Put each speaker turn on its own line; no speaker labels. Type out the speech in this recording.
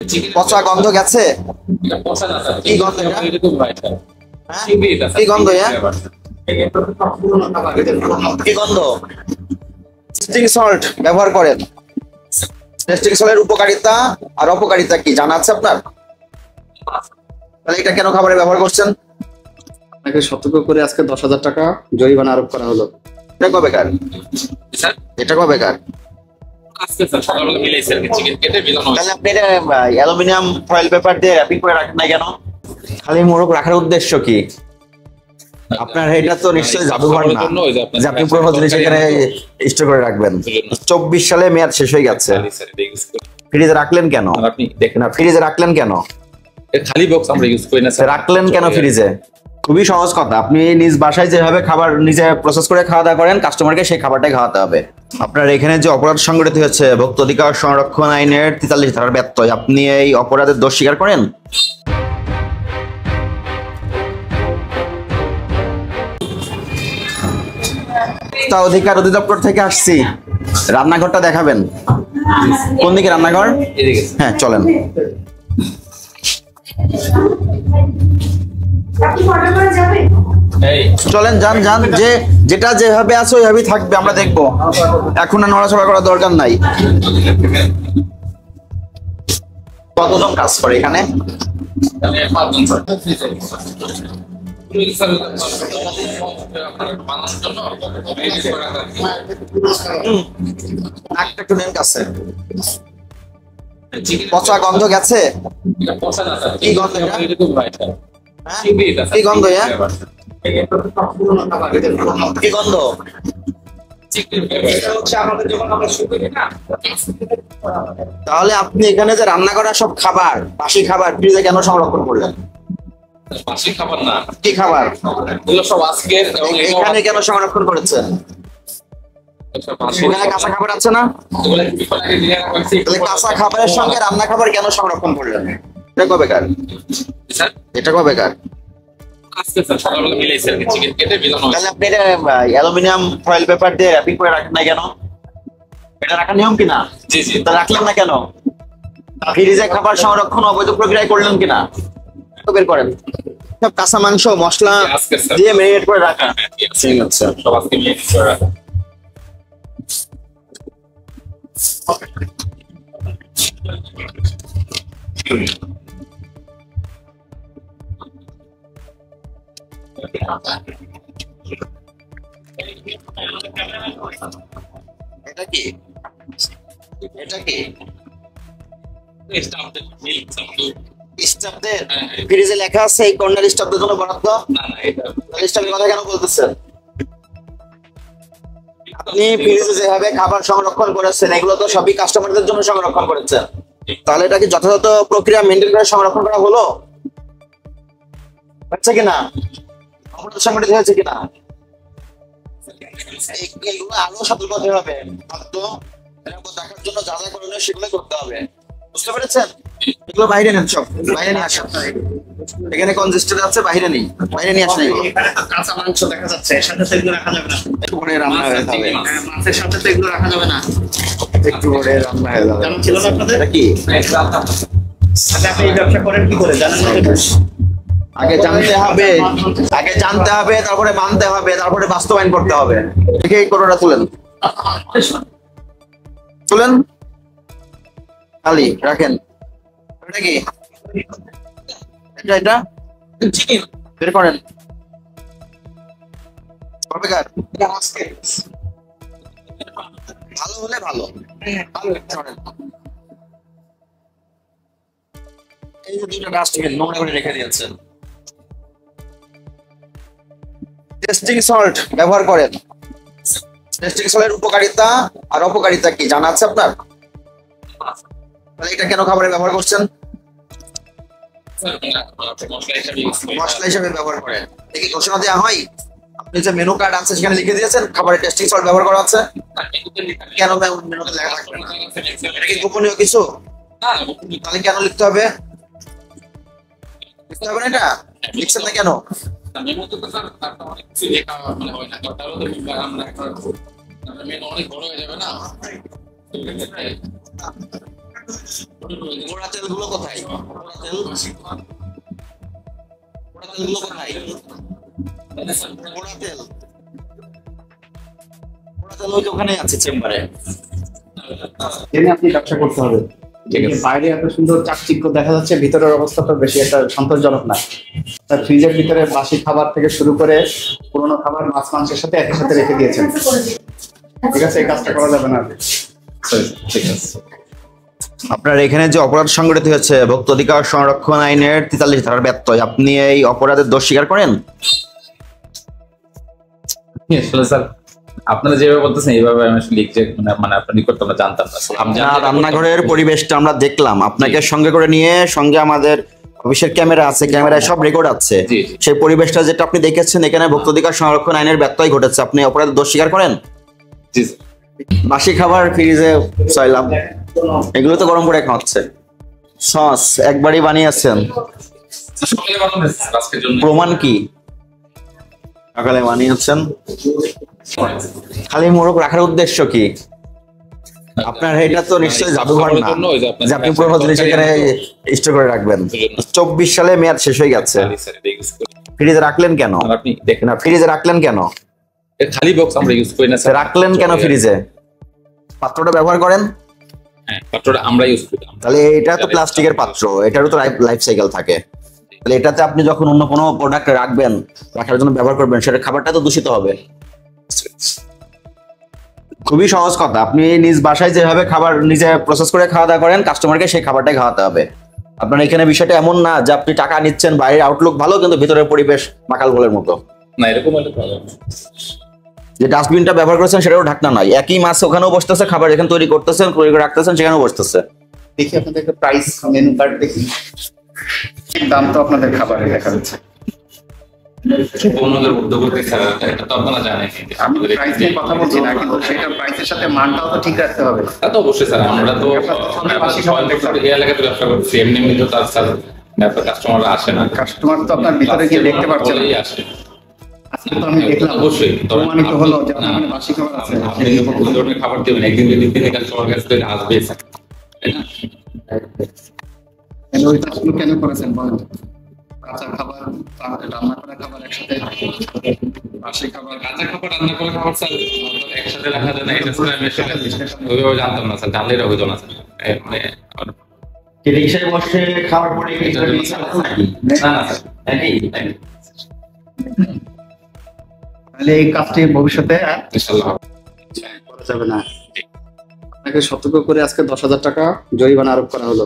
পচা গন্ধ গেছে। কি গন্ধ এটা? কি গন্ধ? কি গন্ধ? টেস্টিং সল্ট ব্যবহার করেন। টেস্টিং সল্টের উপকারিতা আর অপকারিতা কি জানা আছে আপনার? তাহলে এটা কেন খাবারে ব্যবহার করছেন?
আপনাকে সতর্ক করে আজকে 10,000 টাকা জরিমানা আরোপ করা হলো।
এটা কবেকার? এটা কবেকার? তাহলে আপনি এটা অ্যালুমিনিয়াম ফয়েল পেপার দিয়ে র্যাপিং করে রাখেন না কেন? খালি মোড়ক রাখার উদ্দেশ্য কি আপনার? এটা তো নিশ্চয়ই জাদুঘর না যে আপনি পুরোনো জিনিস এখানে স্টোর করে রাখবেন। 24 সালে মেয়াদ শেষ হয়ে গেছে, ফ্রিজে রাখলেন কেন?
আপনি দেখেন
না, ফ্রিজে রাখলেন কেন?
খালি বক্স আমরা ইউজ করি না স্যার।
রাখলেন কেন ফ্রিজে? খুবই সহজ কথা, আপনি নিজ বাসায় যেভাবে খাবার নিজে প্রসেস করে খাওয়া দাওয়া করেন, কাস্টমারকে সেই খাবারটাই খাওয়াতে হবে। আপনার এখানে যে অপরাধ সংগঠিত হয়েছে ভোক্তা অধিকার সংরক্ষণ আইনের 43 ধারার ব্যত্যয়, আপনি এই অপরাধের দোষ স্বীকার করেন? ভোক্তা অধিকার অধিদপ্তর থেকে আসছি, রান্নাঘরটা দেখাবেন। কোন দিকে রান্নাঘর? হ্যাঁ চলেন। চলেন, যান যান, যে যেটা যেভাবে আছে ওইভাবেই থাকবে, আমরা দেখবো। এখন আর নড়াচড়া করার দরকার নাই। কতজন কাজ করে এখানে? পচা গন্ধ গেছে। কি গন্ধ? কি গন্ধ? কি গন্ধ? তাহলে আপনি এখানে যে রান্না করা সব খাবার, বাসি খাবার ফ্রিজে কেন সংরক্ষণ করলেন?
বাসি খাবার না,
কি খাবার?
এগুলো সব আজকের।
এখানে কেন সংরক্ষণ করেছেন? ওখানে কাঁচা খাবার আছে না? তাহলে কাঁচা খাবারের সঙ্গে রান্না খাবার কেন সংরক্ষণ করলেন? এটা কবেকার? এটা কবেকার? তাহলে আপনি এটা অ্যালুমিনিয়াম ফয়েল পেপার দিয়ে র্যাপিং করে রাখেন না কেন? এটা রাখার নিয়ম কিনা?
জি জি।
তা রাখলেন না কেন? ফ্রিজে খাবার সংরক্ষণ অবৈধ প্রক্রিয়ায় করলেন কিনা? বের করেন। সব কাঁচা মাংস মশলা দিয়ে ম্যারিনেট করে রাখা। ঠিক আছে,
সব আজকে ম্যারিনেট করে রাখা।
এটা কি? এটা কি? স্টাফদের ফ্রিজে লেখা আছে এই কর্নার স্টাফদের জন্য বরাদ্দ। তাহলে স্টাফের কথা কেন বলতেছেন? আপনি ফ্রিজে যেভাবে খাবার সংরক্ষণ করেছেন এগুলো তো সবই কাস্টমারদের জন্য সংরক্ষণ করেছেন। তাহলে এটা কি যথাযথ প্রক্রিয়া মেনটেন করে সংরক্ষণ করা হলো? হচ্ছে কিনা? অপরাধ সংগঠিত হয়েছে কিনা? এগুলো আরো সতর্ক হতে হবে। তো দেখার জন্য যা যা করণীয় সেগুলো করতে হবে। বুঝতে পেরেছেন? এগুলো বাইরে নেন, সব বাইরে নিয়ে আসেন। এখানে কনজেস্টেড আছে, বাইরে নেই, বাইরে নিয়ে আসেন।
কাঁচা মাংস দেখা যাচ্ছে, সাথে তো এগুলো রাখা যাবে না।
একটু করে রান্না হয়ে যাবে।
মাছের সাথে তো এগুলো রাখা যাবে না।
একটু করে রান্না হয়ে যাবে।
জানা ছিল না আপনাদের?
এটা কি?
আচ্ছা, আপনি এই ব্যবসা করেন কি করে জানেন না?
আগে জানতে হবে, আগে জানতে হবে, তারপরে মানতে হবে, তারপরে বাস্তবায়ন করতে হবে। দেখে এই কোটোটা তুলেন, তুলেন, খালি রাখেন। এটা কি? এটা বের করেন। কবেকার? ভালো হলে ভালো। এই যে দুটো ডাস্টবিন নোংরা করে রেখে দিয়েছেন। টেস্টিং সল্ট ব্যবহার করেন। টেস্টিং সল্টের উপকারিতা আর অপকারিতা কি জানা আছে আপনার? তাহলে এটা কেন খাবারে ব্যবহার করছেন? মশলা হিসেবে ব্যবহার করেন। দেখি ঘোষণা দেওয়া হয়? আপনি যে মেনু কার্ড আছে সেখানে লিখে দিয়েছেন খাবারে টেস্টিং সল্ট ব্যবহার করা আছে? কেন মেনুতে লেখা থাকবে না? এটা কি গোপনীয় কিছু? তাহলে কেন লিখতে হবে? লিখতে হবে না? এটা লিখছেন না কেন?
অনেক বড় হয়ে যাবে না।
পোড়া তেলগুলো কোথায়? পোড়া তেলগুলো কোথায়? পোড়া তেল ওই যে ওখানে আছে চেম্বারে।
জেনে আপনি ব্যবসা করতে হবে।
ঠিক আছে।
বাইরে এত সুন্দর চাকচিক্য দেখা যাচ্ছে, ভিতরের অবস্থাটা বেশি একটা সন্তোষজনক না। তার ফ্রিজের ভিতরে বাসি খাবার থেকে শুরু করে পুরোনো খাবার মাছ মাংসের সাথে একই সাথে রেখে দিয়েছেন। ঠিক আছে, এই কাজটা করা যাবে না।
ঠিক আছে।
আপনার এখানে যে অপরাধ সংগঠিত হয়েছে ভোক্তা অধিকার সংরক্ষণ আইনের 43 ধারার ব্যত্যয়, আপনি এই অপরাধের দোষ স্বীকার করেন?
আসলে স্যার আপনারা যেভাবে বলতেছেন এইভাবে আমি আসলে মানে আপনি করতে আমরা জানতাম না।
আপনার রান্নাঘরের পরিবেশটা আমরা দেখলাম, আপনাকে সঙ্গে করে নিয়ে সঙ্গে আমাদের অফিসের ক্যামেরা আছে, ক্যামেরায় সব রেকর্ড আছে।
জি।
সেই পরিবেশটা যেটা আপনি দেখেছেন, এখানে ভোক্তা অধিকার সংরক্ষণ আইনের ব্যত্যয় ঘটেছে, আপনি অপরাধের দোষ স্বীকার করেন?
জি।
বাসি খাবার ফ্রিজে চাইলাম, এগুলো তো গরম করে খাওয়াচ্ছে। সস একবারই বানিয়েছেন,
সকালে বানানো হয়েছে স্যার আজকের জন্য।
প্রমাণ কি? সকালে বানিয়েছেন, খালি মোড়ক রাখার উদ্দেশ্য কি? আপনার এটা তো নিশ্চয়ই জাদুঘর না যে আপনি পুরোনো জিনিস এখানে স্টোর করে রাখবেন। 24 সালে মেয়াদ শেষ হয়ে গেছে, ফ্রিজে রাখলেন কেন?
আর আপনি দেখেন
না, ফ্রিজে রাখলেন কেন?
এর খালি বক্স আমরা ইউজ করি না স্যার।
রাখলেন কেন ফ্রিজে? পাত্রটা ব্যবহার করেন?
হ্যাঁ, পাত্রটা আমরা ইউজ করি।
তাহলে এটা তো প্লাস্টিকের পাত্র, এটারও তো লাইফ সাইকেল থাকে। তাহলে এটাতে আপনি যখন অন্য কোনো প্রোডাক্ট রাখবেন, রাখার জন্য ব্যবহার করবেন, সেটা খাবারটা তো দূষিত হবে। খুবই সহজ কথা, আপনি নিজ বাসায় যেভাবে খাবার নিজে প্রসেস করে খাওয়া দাওয়া করেন, কাস্টমারকে সেই খাবারটাই খাওয়াতে হবে। আপনার এখানে বিষয়টা এমন না যে আপনি টাকা নিচ্ছেন, বাইরের আউটলুক ভালো কিন্তু ভিতরের পরিবেশ মাকাল গোলের মতো।
না, এরকম হলে ভালো।
যে ডাস্টবিনটা ব্যবহার করেছেন সেটাও ঢাকনা নয়, একই মাছ ওখানেও বসতেছে, খাবার যেখানে তৈরি করতেছেন তৈরি করে রাখতেছেন সেখানেও বসতেছে।
দেখি আপনাদের প্রাইস মেনু কার্ড দেখি, দাম তো আপনাদের খাবারে দেখা যাচ্ছে।
অন্যদের উদ্যোগতে স্যার এটা তো আপনারা জানেন।
আমি প্রাইস নিয়ে কথা বলছি না, কিন্তু সেটা প্রাইসের সাথে মানটাও তো ঠিক রাখতে হবে।
তা তো অবশ্যই স্যার, আমরা তো এই এলাকাতে ব্যবসা করছি, এমনি এমনি তো তার স্যার কাস্টমাররা আসে না।
কাস্টমার তো আপনার ভিতরে গিয়ে দেখতে পাচ্ছেন।
বলেই আসে।
আজকে তো আমি দেখলাম,
অবশ্যই
প্রমাণিত হলো যে আপনার এখানে বাসি খাবার আছে।
আপনি যখন কোন ধরনের খাবার দেবেন, একদিন দুই দিন কাস্টমার কাছে থেকে আসবে স্যার, তাই না?
ওই কাজগুলো কেন করেছেন বলেন? কাঁচা খাবার, রান্না করা খাবার একসাথে, বাসি খাবার।
কাঁচা খাবার রান্না করা খাবার স্যার একসাথে রাখা যায় না, এটা স্যার আমি আসলে ওইভাবে জানতাম না স্যার, জানলে এটা হইতো না স্যার। মানে
রিক্সায় বসে খাওয়ার পরে
না না স্যার,
তাহলে এই কাজটি ভবিষ্যতে আর
ইনশাআল্লাহ
করা যাবে না। আপনাকে সতর্ক করে আজকে 10,000 টাকা জরিমানা আরোপ করা হলো।